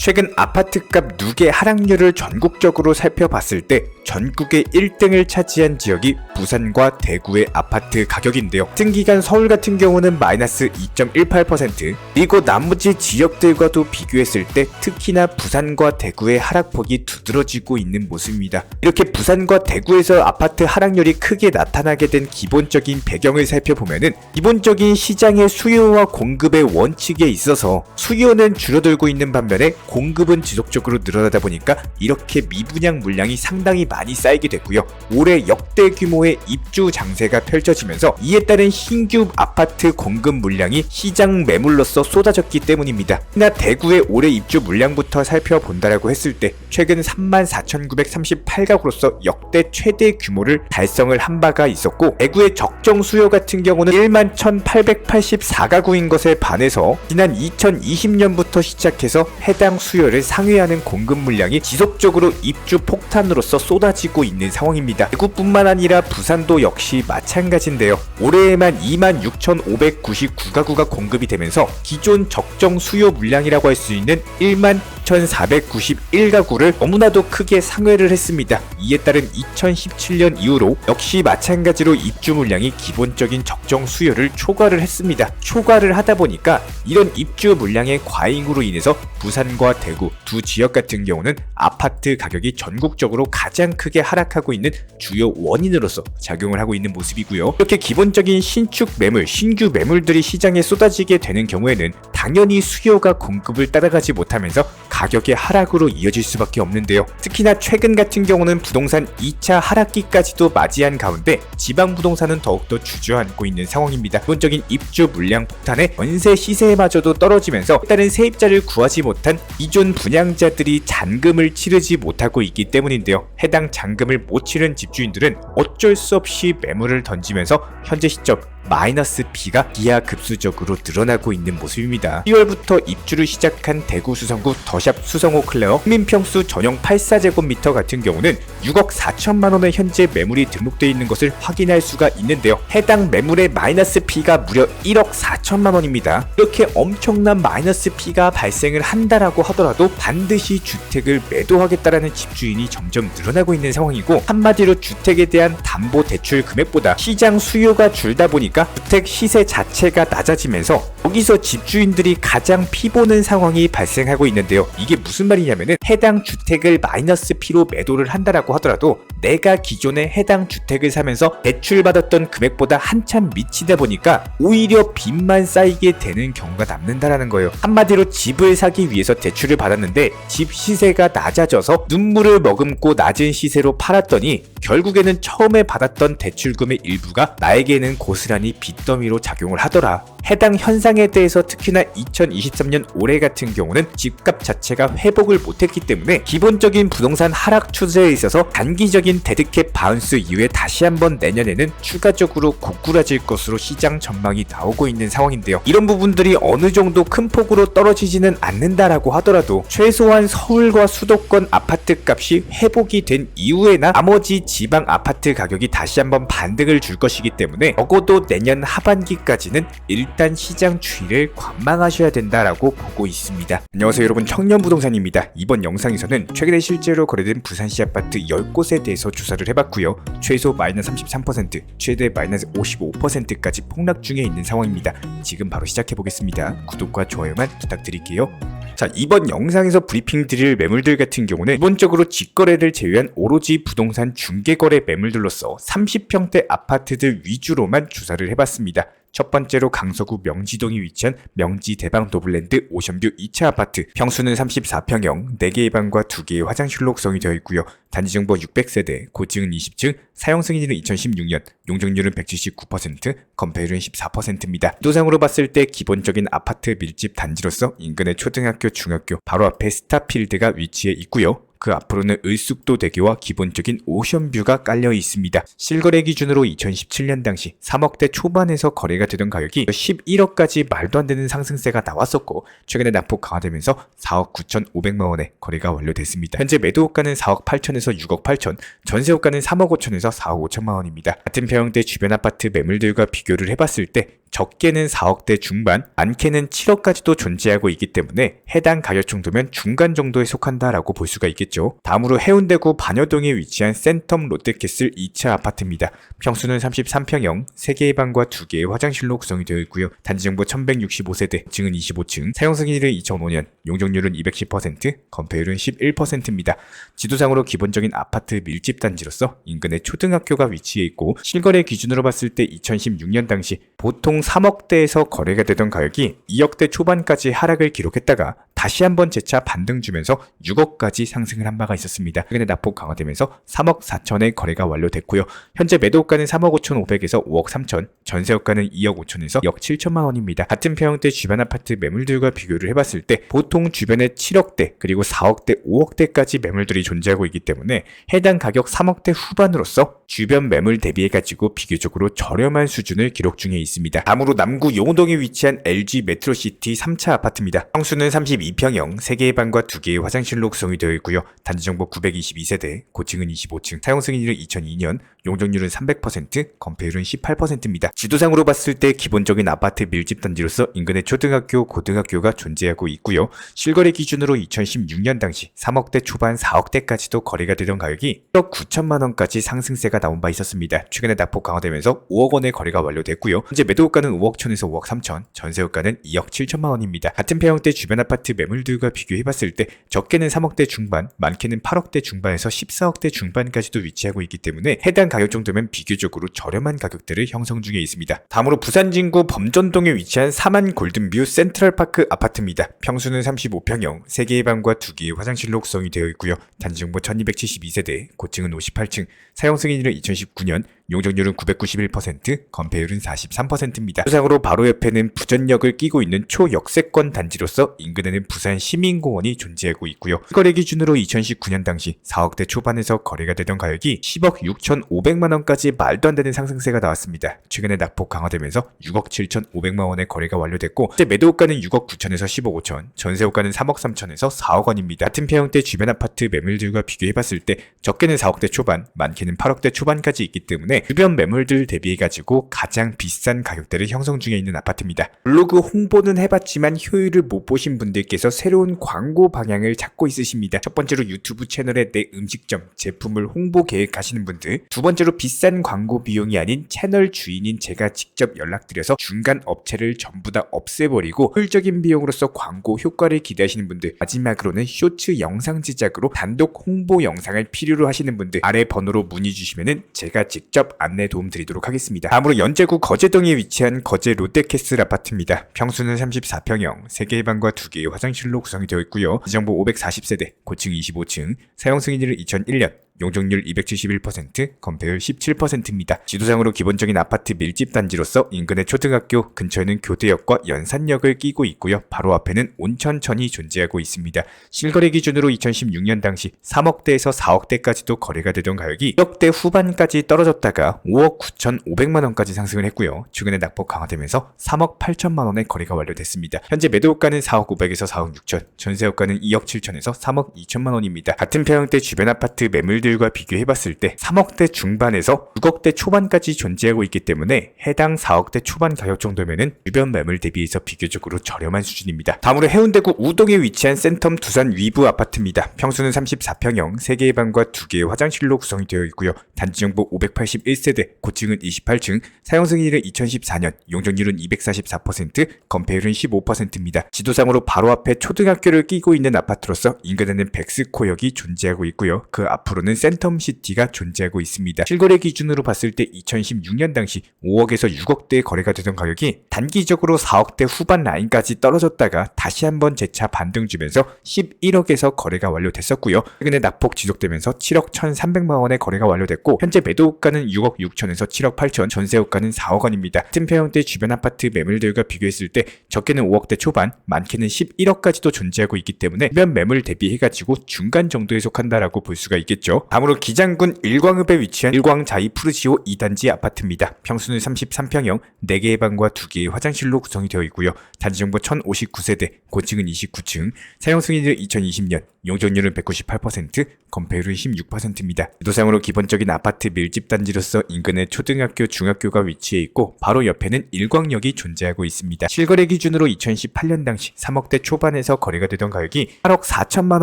최근 아파트값 누계 하락률을 전국적으로 살펴봤을 때 전국의 1등을 차지한 지역이 부산과 대구의 아파트 가격인데요. 등기간 서울 같은 경우는 마이너스 2.18%, 그리고 나머지 지역들과도 비교했을 때 특히나 부산과 대구의 하락폭이 두드러지고 있는 모습입니다. 이렇게 부산과 대구에서 아파트 하락률이 크게 나타나게 된 기본적인 배경을 살펴보면은 기본적인 시장의 수요와 공급의 원칙에 있어서 수요는 줄어들고 있는 반면에 공급은 지속적으로 늘어나다 보니까 이렇게 미분양 물량이 상당히 많이 쌓이게 됐고요. 올해 역대 규모의 입주 장세가 펼쳐지면서 이에 따른 신규 아파트 공급 물량이 시장 매물로서 쏟아졌기 때문입니다. 그러나 대구의 올해 입주 물량부터 살펴본다라고 했을 때 최근 34,938가구로서 역대 최대 규모를 달성을 한 바가 있었고, 대구의 적정 수요 같은 경우는 11,884가구인 것에 반해서 지난 2020년부터 시작해서 해당 수요를 상회하는 공급 물량이 지속적으로 입주 폭탄으로서 쏟아지고 있는 상황입니다. 대구뿐만 아니라 부산도 역시 마찬가지인데요. 올해에만 26,599가구가 공급이 되면서 기존 적정 수요 물량이라고 할 수 있는 11,491가구를 너무나도 크게 상회를 했습니다. 이에 따른 2017년 이후로 역시 마찬가지로 입주 물량이 기본적인 적정 수요를 초과를 했습니다. 초과를 하다 보니까 이런 입주 물량의 과잉으로 인해서 부산과 대구 두 지역 같은 경우는 아파트 가격이 전국적으로 가장 크게 하락하고 있는 주요 원인으로서 작용을 하고 있는 모습이고요. 이렇게 기본적인 신축 매물, 신규 매물들이 시장에 쏟아지게 되는 경우에는 당연히 수요가 공급을 따라가지 못하면서 가격의 하락으로 이어질 수밖에 없는데요. 특히나 최근 같은 경우는 부동산 2차 하락기까지도 맞이한 가운데 지방 부동산은 더욱더 주저앉고 있는 상황입니다. 기본적인 입주 물량 폭탄에 전세 시세마저도 떨어지면서 다른 세입자를 구하지 못한 기존 분양자들이 잔금을 치르지 못하고 있기 때문인데요. 해당 잔금을 못 치른 집주인들은 어쩔 수 없이 매물을 던지면서 현재 시점 마이너스 B가 기하급수적으로 늘어나고 있는 모습입니다. 10월부터 입주를 시작한 대구 수성구 더샵 수성호 클레어 국민평수 전용 84제곱미터 같은 경우는 6억 4천만원의 현재 매물이 등록되어 있는 것을 확인할 수가 있는데요. 해당 매물의 마이너스 B가 무려 1억 4천만원입니다. 이렇게 엄청난 마이너스 B가 발생을 한다라고 하더라도 반드시 주택을 매도하겠다라는 집주인이 점점 늘어나고 있는 상황이고, 한마디로 주택에 대한 담보대출 금액보다 시장 수요가 줄다 보니까 주택 시세 자체가 낮아지면서 여기서 집주인들이 가장 피보는 상황이 발생하고 있는데요. 이게 무슨 말이냐면은 해당 주택을 마이너스 P로 매도를 한다라고 하더라도 내가 기존에 해당 주택을 사면서 대출받았던 금액보다 한참 미치다 보니까 오히려 빚만 쌓이게 되는 경우가 남는다라는 거예요. 한마디로 집을 사기 위해서 대출을 받았는데 집 시세가 낮아져서 눈물을 머금고 낮은 시세로 팔았더니 결국에는 처음에 받았던 대출금의 일부가 나에게는 고스란히 빚더미로 작용을 하더라. 해당 현상에 대해서 특히나 2023년 올해 같은 경우는 집값 자체가 회복을 못했기 때문에 기본적인 부동산 하락 추세에 있어서 단기적인 데드캣 바운스 이후에 다시 한번 내년에는 추가적으로 고꾸라질 것으로 시장 전망이 나오고 있는 상황인데요. 이런 부분들이 어느 정도 큰 폭으로 떨어지지는 않는다라고 하더라도 최소한 서울과 수도권 아파트 값이 회복이 된 이후에나 나머지 지방 아파트 가격이 다시 한번 반등을 줄 것이기 때문에 적어도 내년 하반기까지는 일단 시장 추이를 관망하셔야 된다라고 보고 있습니다. 안녕하세요 여러분, 청년부동산입니다. 이번 영상에서는 최근에 실제로 거래된 부산시 아파트 10곳에 대해서 조사를 해봤고요. 최소 마이너스 33%, 최대 마이너스 55%까지 폭락 중에 있는 상황입니다. 지금 바로 시작해보겠습니다. 구독과 좋아요만 부탁드릴게요. 자, 이번 영상에서 브리핑 드릴 매물들 같은 경우는 기본적으로 직거래를 제외한 오로지 부동산 중개거래 매물들로서 30평대 아파트들 위주로만 조사를 해봤습니다. 첫 번째로 강서구 명지동이 위치한 명지 대방 노블랜드 오션뷰 2차 아파트, 평수는 34평형, 4개의 방과 2개의 화장실로 구성이 되어 있고요. 단지정보 600세대, 고층은 20층, 사용 승인일은 2016년, 용적률은 179%, 건폐율은 14%입니다. 도상으로 봤을 때 기본적인 아파트 밀집 단지로서 인근의 초등학교, 중학교, 바로 앞에 스타필드가 위치해 있고요. 그 앞으로는 을숙도대교와 기본적인 오션뷰가 깔려 있습니다. 실거래 기준으로 2017년 당시 3억대 초반에서 거래가 되던 가격이 11억까지 말도 안 되는 상승세가 나왔었고, 최근에 낙폭 강화되면서 4억 9,500만원에 거래가 완료됐습니다. 현재 매도호가는 4억 8천에서 6억 8천, 전세호가는 3억 5천에서 4억 5천만원입니다. 같은 평형대 주변 아파트 매물들과 비교를 해봤을 때 적게는 4억대 중반, 많게는 7억까지도 존재하고 있기 때문에 해당 가격 정도면 중간 정도에 속한다라고 볼 수가 있겠죠. 다음으로 해운대구 반여동에 위치한 센텀 롯데캐슬 2차 아파트입니다. 평수는 33평형, 3개의 방과 2개의 화장실로 구성이 되어 있고요. 단지정보 1165세대, 층은 25층, 사용승인일은 2005년, 용적률은 210%, 건폐율은 11%입니다. 지도상으로 기본적인 아파트 밀집 단지로서 인근에 초등학교가 위치해 있고 실거래 기준으로 봤을 때 2016년 당시 보통 3억대에서 거래가 되던 가격이 2억대 초반까지 하락을 기록했다가 다시 한번 재차 반등 주면서 6억까지 상승을 한 바가 있었습니다. 최근에 낙폭 강화되면서 3억 4천에 거래가 완료됐고요. 현재 매도가는 3억 5천5백에서 5억 3천, 전세가는 2억 5천에서 2억 7천만 원입니다. 같은 평형대 주변 아파트 매물들과 비교를 해봤을 때 보통 주변에 7억대 그리고 4억대, 5억대까지 매물들이 존재하고 있기 때문에 해당 가격 3억대 후반으로서 주변 매물 대비해가지고 비교적으로 저렴한 수준을 기록 중에 있습니다. 다음으로 남구 용호동에 위치한 LG 메트로시티 3차 아파트입니다. 평수는 32평형, 3개의 방과 2개의 화장실로 구성이 되어 있고요. 단지정보 922세대, 고층은 25층, 사용승인일은 2002년, 용적률은 300%, 건폐율은 18%입니다. 지도상으로 봤을 때 기본적인 아파트 밀집 단지로서 인근에 초등학교, 고등학교가 존재하고 있고요. 실거래 기준으로 2016년 당시 3억대 초반 4억대까지도 거래가 되던 가격이 1억 9천만 원까지 상승세가 나온 바 있었습니다. 최근에 낙폭 강화되면서 5억 원의 거래가 완료됐고요. 현재 매도가는 5억 천에서 5억 3천, 전세가는 2억 7천만 원입니다. 같은 평형대 주변 아파트 매물들과 비교해봤을 때 적게는 3억대 중반, 많게는 8억대 중반에서 14억대 중반까지도 위치하고 있기 때문에 해당 가격 정도면 비교적으로 저렴한 가격대를 형성 중에 있습니다. 다음으로 부산 진구 범전동에 위치한 사만 골든뷰 센트럴파크 아파트입니다. 평수는 35평형, 3개의 방과 2개의 화장실로 구성이 되어 있고요. 단지정보 1272세대, 고층은 58층, 사용승인일은 2019년, 용적률은 991%, 건폐율은 43%입니다. 수상으로 바로 옆에는 부전역을 끼고 있는 초역세권 단지로서 인근에는 부산 시민공원이 존재하고 있고요. 거래 기준으로 2019년 당시 4억대 초반에서 거래가 되던 가격이 10억 6,500만 원까지 말도 안 되는 상승세가 나왔습니다. 최근에 낙폭 강화되면서 6억 7,500만 원의 거래가 완료됐고 현재 매도가는 6억 9천에서 10억 5천, 전세가는 3억 3천에서 4억 원입니다. 같은 평형대 주변 아파트 매물들과 비교해봤을 때 적게는 4억대 초반, 많게는 8억대 초반까지 있기 때문에 주변 매물들 대비해가지고 가장 비싼 가격대를 형성 중에 있는 아파트입니다. 블로그 홍보는 해봤지만 효율을 못 보신 분들께서 새로운 광고 방향을 찾고 있으십니다. 첫 번째로 유튜브 채널에 내 음식점, 제품을 홍보 계획하시는 분들, 두 번째로 비싼 광고 비용이 아닌 채널 주인인 제가 직접 연락드려서 중간 업체를 전부 다 없애버리고 효율적인 비용으로서 광고 효과를 기대하시는 분들, 마지막으로는 쇼츠 영상 제작으로 단독 홍보 영상을 필요로 하시는 분들 아래 번호로 문의 주시면은 제가 직접 안내 도움 드리도록 하겠습니다. 다음으로 연제구 거제동에 위치한 거제 롯데캐슬 아파트입니다. 평수는 34평형, 3개의 방과 2개의 화장실로 구성이 되어 있고요. 지정보 540세대, 고층 25층, 사용승인일은 2001년, 용적률 271%, 건폐율 17%입니다. 지도상으로 기본적인 아파트 밀집 단지로서 인근의 초등학교, 근처에는 교대역과 연산역을 끼고 있고요. 바로 앞에는 온천천이 존재하고 있습니다. 실거래 기준으로 2016년 당시 3억대에서 4억대까지도 거래가 되던 가격이 1억대 후반까지 떨어졌다가 5억 9,500만 원까지 상승을 했고요. 최근에 낙폭 강화되면서 3억 8천만 원의 거래가 완료됐습니다. 현재 매도가는 4억 5백에서 4억 6천, 전세가는 2억 7천에서 3억 2천만 원입니다. 같은 평형대 주변 아파트 매물 들과 비교해봤을 때 3억대 중반에서 6억대 초반까지 존재하고 있기 때문에 해당 4억대 초반 가격 정도면은 주변 매물 대비해서 비교적으로 저렴한 수준입니다. 다음으로 해운대구 우동에 위치한 센텀 두산 위브 아파트입니다. 평수는 34평형, 3개의 방과 2개의 화장실로 구성이 되어 있고요. 단지정보 581세대, 고층은 28층, 사용승인일은 2014년, 용적률은 244%, 건폐율은 15%입니다. 지도상으로 바로 앞에 초등학교를 끼고 있는 아파트로서 인근에는 백스코역이 존재하고 있고요. 그 앞으로는 센텀시티가 존재하고 있습니다. 실거래 기준으로 봤을 때 2016년 당시 5억에서 6억대의 거래가 되던 가격이 단기적으로 4억대 후반 라인까지 떨어졌다가 다시 한번 재차 반등 주면서 11억에서 거래가 완료됐었고요. 최근에 낙폭 지속되면서 7억 1,300만 원의 거래가 완료됐고 현재 매도가는 6억 6천에서 7억 8천, 전세가는 4억 원입니다. 같은 평형대 주변 아파트 매물들과 비교했을 때 적게는 5억대 초반, 많게는 11억까지도 존재하고 있기 때문에 주변 매물 대비해가지고 중간 정도에 속한다라고 볼 수가 있겠죠. 있고요. 다음으로 기장군 일광읍에 위치한 일광자이 푸르시오 2단지 아파트입니다. 평수는 33평형, 4개의 방과 2개의 화장실로 구성이 되어 있고요. 단지정보 1059세대, 고층은 29층, 사용 승인은 2020년, 용적률은 198%, 건폐율은 16%입니다. 지도상으로 기본적인 아파트 밀집 단지로서 인근에 초등학교, 중학교가 위치해 있고 바로 옆에는 일광역이 존재하고 있습니다. 실거래 기준으로 2018년 당시 3억대 초반에서 거래가 되던 가격이 8억 4천만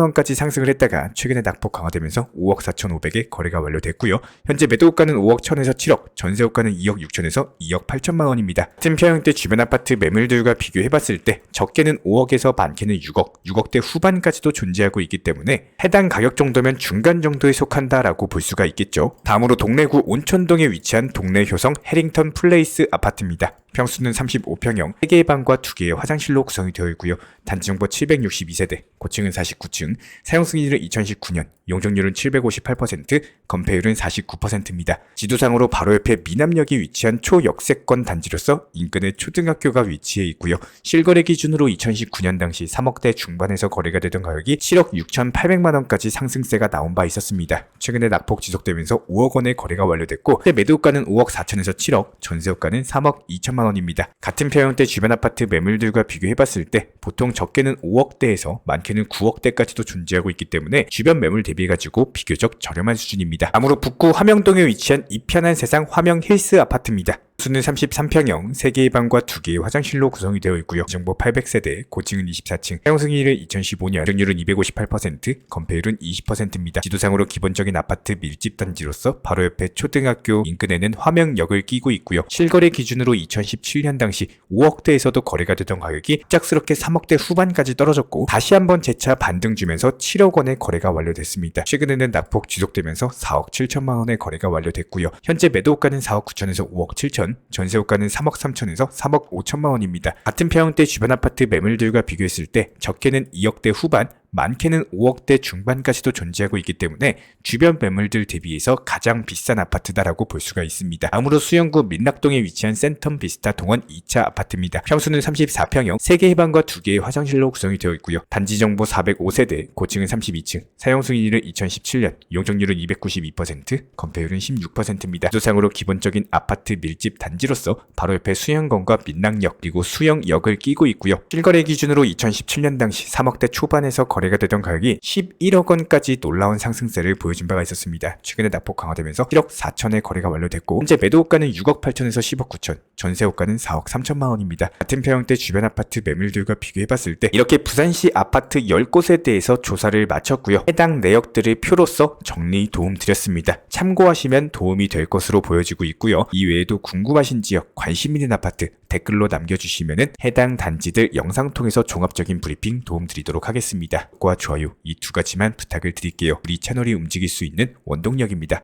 원까지 상승을 했다가 최근에 낙폭 강화되면서 5억 4천5백에 거래가 완료됐고요. 현재 매도가는 5억 1천에서 7억, 전세호가는 2억 6천에서 2억 8천만 원입니다. 같은 평형대 주변 아파트 매물들과 비교해봤을 때 적게는 5억에서 많게는 6억대 후반까지도 존재하고 있기 때문에 해당 가격 정도면 중간 정도에 속한다라고 볼 수가 있겠죠. 다음으로 동래구 온천동에 위치한 동래 효성 해링턴 플레이스 아파트입니다. 평수는 35평형, 3개의 방과 2개의 화장실로 구성이 되어 있고요. 단지정보 762세대, 고층은 49층, 사용 승인일은 2019년, 용적률은 758%, 건폐율은 49%입니다. 지도상으로 바로 옆에 미남역이 위치한 초역세권 단지로서 인근에 초등학교가 위치해 있고요. 실거래 기준으로 2019년 당시 3억대 중반에서 거래가 되던 가격이 7억 6,800만 원까지 상승세가 나온 바 있었습니다. 최근에 낙폭 지속되면서 5억 원의 거래가 완료됐고 매도가는 5억 4천에서 7억, 전세호가는 3억 2천만 원입니다. 같은 평형대 주변 아파트 매물들과 비교해봤을 때 보통 적게는 5억대에서 많게는 9억대까지도 존재하고 있기 때문에 주변 매물 대비해가지고 비교적 저렴한 수준입니다. 다음으로 북구 화명동에 위치한 이편한 세상 화명 힐스 아파트입니다. 수는 33평형, 3개의 방과 2개의 화장실로 구성이 되어 있고요. 정보 800세대, 고층은 24층, 사용 승인일은 2015년, 정률은 258%, 건폐율은 20%입니다. 지도상으로 기본적인 아파트 밀집 단지로서 바로 옆에 초등학교 인근에는 화명역을 끼고 있고요. 실거래 기준으로 2017년 당시 5억대에서도 거래가 되던 가격이 갑작스럽게 3억대 후반까지 떨어졌고 다시 한번 재차 반등 주면서 7억 원의 거래가 완료됐습니다. 최근에는 낙폭 지속되면서 4억 7천만 원의 거래가 완료됐고요. 현재 매도가는 4억 9천에서 5억 7천, 전세호가는 3억 3천에서 3억 5천만 원입니다. 같은 평형대 주변 아파트 매물들과 비교했을 때 적게는 2억대 후반, 많게는 5억대 중반까지도 존재하고 있기 때문에 주변 매물들 대비해서 가장 비싼 아파트다라고 볼 수가 있습니다. 다음으로 수영구 민락동에 위치한 센텀 비스타 동원 2차 아파트입니다. 평수는 34평형, 3개의 방과 2개의 화장실로 구성이 되어 있고요. 단지 정보 405세대, 고층은 32층, 사용 승인일은 2017년, 용적률은 292%, 건폐율은 16%입니다. 지도상으로 기본적인 아파트 밀집 단지로서 바로 옆에 수영건과 민락역 그리고 수영역을 끼고 있고요. 실거래 기준으로 2017년 당시 3억대 초반에서 거래가 되던 가격이 11억 원까지 놀라운 상승세를 보여준 바가 있었습니다. 최근에 낙폭 강화되면서 1억 4천의 거래가 완료됐고 현재 매도호가는 6억 8천에서 10억 9천, 전세호가는 4억 3천만 원입니다. 같은 평형대 주변 아파트 매물들과 비교해봤을 때 이렇게 부산시 아파트 10곳에 대해서 조사를 마쳤고요. 해당 내역들을 표로서 정리 도움드렸습니다. 참고하시면 도움이 될 것으로 보여지고 있고요. 이 외에도 궁금하신 지역, 관심 있는 아파트 댓글로 남겨주시면 해당 단지들 영상 통해서 종합적인 브리핑 도움드리도록 하겠습니다. 구독과 좋아요 이 두 가지만 부탁을 드릴게요. 우리 채널이 움직일 수 있는 원동력입니다.